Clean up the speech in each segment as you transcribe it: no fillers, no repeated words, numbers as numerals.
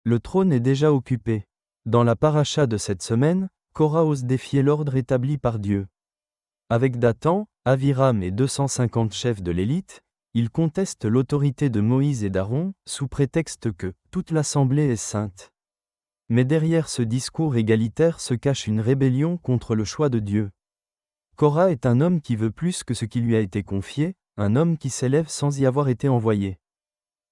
Le trône est déjà occupé. Dans la paracha de cette semaine, Korah ose défier l'ordre établi par Dieu. Avec Dathan, Aviram et 250 chefs de l'élite, il conteste l'autorité de Moïse et d'Aaron, sous prétexte que toute l'assemblée est sainte. Mais derrière ce discours égalitaire se cache une rébellion contre le choix de Dieu. Korah est un homme qui veut plus que ce qui lui a été confié, un homme qui s'élève sans y avoir été envoyé.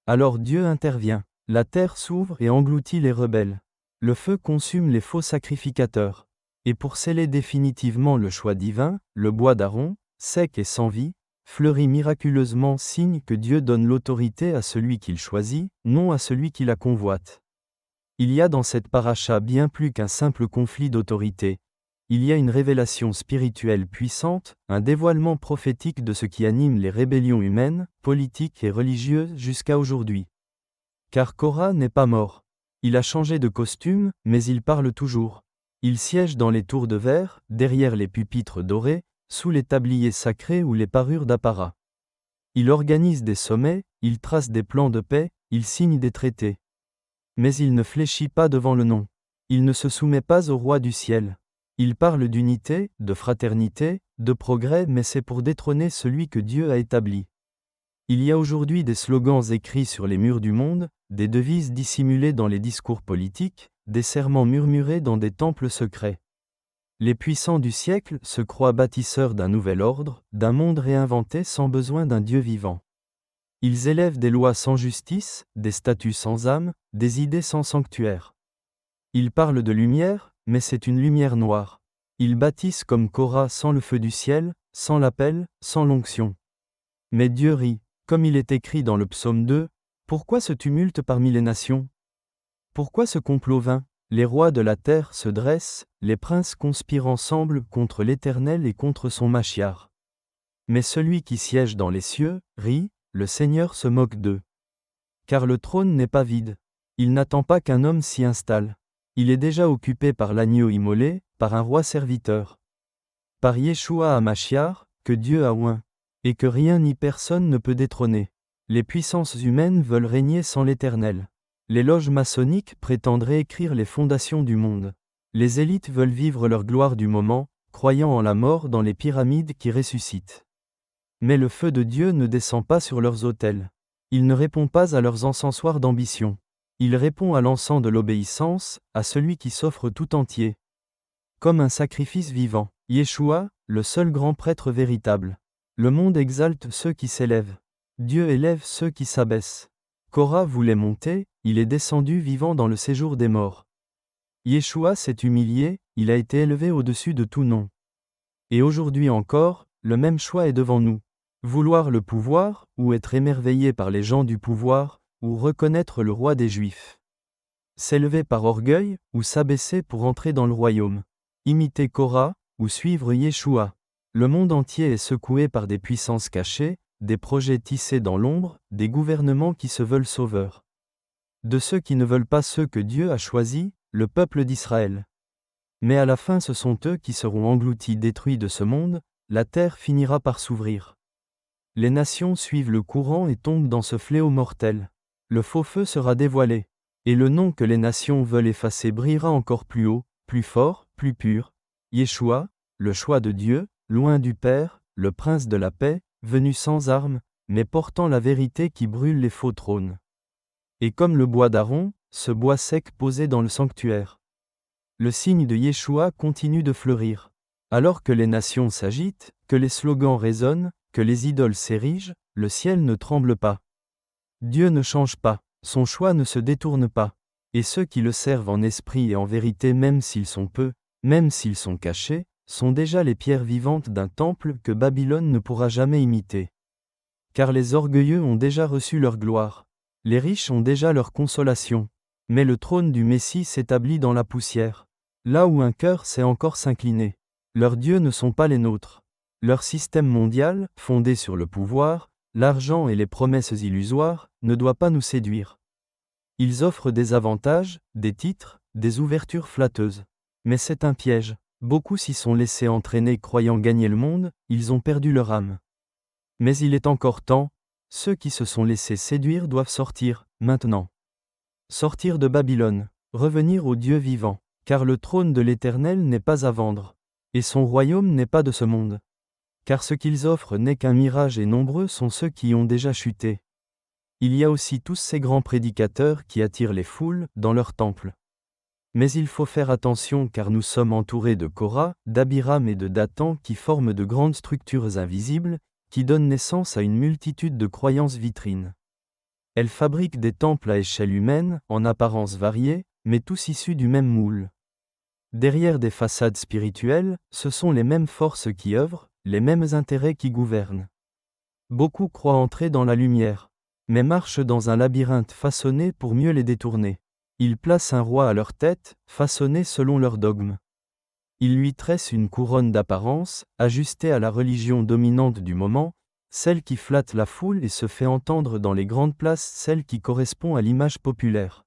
Alors Dieu intervient, la terre s'ouvre et engloutit les rebelles. Le feu consume les faux sacrificateurs. Et pour sceller définitivement le choix divin, le bois d'Aaron, sec et sans vie, fleurit miraculeusement, signe que Dieu donne l'autorité à celui qu'il choisit, non à celui qui la convoite. Il y a dans cette paracha bien plus qu'un simple conflit d'autorité. Il y a une révélation spirituelle puissante, un dévoilement prophétique de ce qui anime les rébellions humaines, politiques et religieuses jusqu'à aujourd'hui. Car Korah n'est pas mort. Il a changé de costume, mais il parle toujours. Il siège dans les tours de verre, derrière les pupitres dorés, sous les tabliers sacrés ou les parures d'apparat. Il organise des sommets, il trace des plans de paix, il signe des traités. Mais il ne fléchit pas devant le nom. Il ne se soumet pas au roi du ciel. Il parle d'unité, de fraternité, de progrès, mais c'est pour détrôner celui que Dieu a établi. Il y a aujourd'hui des slogans écrits sur les murs du monde, des devises dissimulées dans les discours politiques, des serments murmurés dans des temples secrets. Les puissants du siècle se croient bâtisseurs d'un nouvel ordre, d'un monde réinventé sans besoin d'un Dieu vivant. Ils élèvent des lois sans justice, des statuts sans âme, des idées sans sanctuaire. Ils parlent de lumière, mais c'est une lumière noire. Ils bâtissent comme Korah sans le feu du ciel, sans l'appel, sans l'onction. Mais Dieu rit, comme il est écrit dans le psaume 2, « Pourquoi ce tumulte parmi les nations ? Pourquoi ce complot vain ? Les rois de la terre se dressent, les princes conspirent ensemble contre l'Éternel et contre son Machiar. Mais celui qui siège dans les cieux, rit, le Seigneur se moque d'eux. Car le trône n'est pas vide. Il n'attend pas qu'un homme s'y installe. Il est déjà occupé par l'agneau immolé, par un roi serviteur. Par Yeshua HaMashiach, que Dieu a oint, et que rien ni personne ne peut détrôner. Les puissances humaines veulent régner sans l'Éternel. Les loges maçonniques prétendent réécrire les fondations du monde. Les élites veulent vivre leur gloire du moment, croyant en la mort dans les pyramides qui ressuscitent. Mais le feu de Dieu ne descend pas sur leurs autels. Il ne répond pas à leurs encensoirs d'ambition. Il répond à l'encens de l'obéissance, à celui qui s'offre tout entier. Comme un sacrifice vivant, Yeshua, le seul grand prêtre véritable. Le monde exalte ceux qui s'élèvent. Dieu élève ceux qui s'abaissent. Korah voulait monter, il est descendu vivant dans le séjour des morts. Yeshua s'est humilié, il a été élevé au-dessus de tout nom. Et aujourd'hui encore, le même choix est devant nous. Vouloir le pouvoir, ou être émerveillé par les gens du pouvoir, ou reconnaître le roi des Juifs. S'élever par orgueil, ou s'abaisser pour entrer dans le royaume. Imiter Korah, ou suivre Yeshua. Le monde entier est secoué par des puissances cachées, des projets tissés dans l'ombre, des gouvernements qui se veulent sauveurs. De ceux qui ne veulent pas ceux que Dieu a choisis, le peuple d'Israël. Mais à la fin ce sont eux qui seront engloutis, détruits de ce monde, la terre finira par s'ouvrir. Les nations suivent le courant et tombent dans ce fléau mortel. Le faux feu sera dévoilé. Et le nom que les nations veulent effacer brillera encore plus haut, plus fort, plus pur. Yeshua, le choix de Dieu, loin du Père, le prince de la paix, venu sans armes, mais portant la vérité qui brûle les faux trônes. Et comme le bois d'Aaron, ce bois sec posé dans le sanctuaire. Le signe de Yeshua continue de fleurir. Alors que les nations s'agitent, que les slogans résonnent, que les idoles s'érigent, le ciel ne tremble pas. Dieu ne change pas, son choix ne se détourne pas. Et ceux qui le servent en esprit et en vérité, même s'ils sont peu, même s'ils sont cachés, sont déjà les pierres vivantes d'un temple que Babylone ne pourra jamais imiter. Car les orgueilleux ont déjà reçu leur gloire. Les riches ont déjà leur consolation. Mais le trône du Messie s'établit dans la poussière. Là où un cœur sait encore s'incliner. Leurs dieux ne sont pas les nôtres. Leur système mondial, fondé sur le pouvoir, l'argent et les promesses illusoires, ne doit pas nous séduire. Ils offrent des avantages, des titres, des ouvertures flatteuses. Mais c'est un piège. Beaucoup s'y sont laissés entraîner croyant gagner le monde, ils ont perdu leur âme. Mais il est encore temps, ceux qui se sont laissés séduire doivent sortir, maintenant. Sortir de Babylone. Revenir au Dieu vivant. Car le trône de l'Éternel n'est pas à vendre. Et son royaume n'est pas de ce monde. Car ce qu'ils offrent n'est qu'un mirage et nombreux sont ceux qui y ont déjà chuté. Il y a aussi tous ces grands prédicateurs qui attirent les foules dans leur temple. Mais il faut faire attention car nous sommes entourés de Korah, d'Abiram et de Dathan qui forment de grandes structures invisibles, qui donnent naissance à une multitude de croyances vitrines. Elles fabriquent des temples à échelle humaine, en apparence variée, mais tous issus du même moule. Derrière des façades spirituelles, ce sont les mêmes forces qui œuvrent, les mêmes intérêts qui gouvernent. Beaucoup croient entrer dans la lumière, mais marchent dans un labyrinthe façonné pour mieux les détourner. Ils placent un roi à leur tête, façonné selon leurs dogmes. Ils lui tressent une couronne d'apparence, ajustée à la religion dominante du moment, celle qui flatte la foule et se fait entendre dans les grandes places, celle qui correspond à l'image populaire.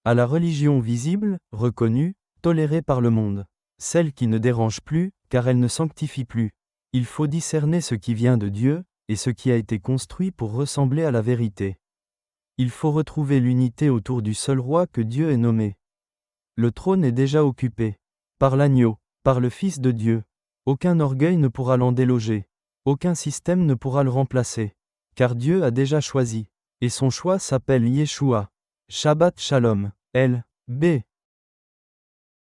À la religion visible, reconnue, tolérée par le monde. Celle qui ne dérange plus, car elle ne sanctifie plus. Il faut discerner ce qui vient de Dieu, et ce qui a été construit pour ressembler à la vérité. Il faut retrouver l'unité autour du seul roi que Dieu ait nommé. Le trône est déjà occupé. Par l'agneau, par le Fils de Dieu. Aucun orgueil ne pourra l'en déloger. Aucun système ne pourra le remplacer. Car Dieu a déjà choisi. Et son choix s'appelle Yeshua. Shabbat Shalom. L. B.